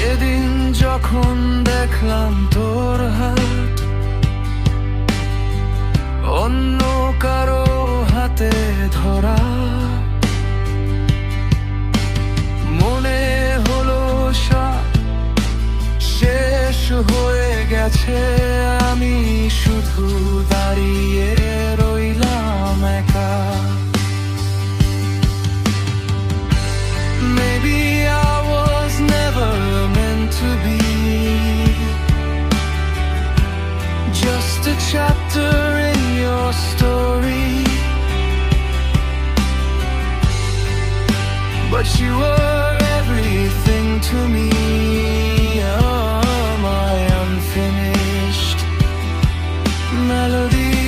সেদিন যখন দেখলাম তোর হাত অন্য কারো হাতে ধরা, মনে হলো সব শেষ হয়ে গেছে। আমি শুধু দাঁড়িয়ে রইলাম একা। Maybe I was never meant to be just a chapter in your story, but you were everything to me. Oh, my unfinished melody.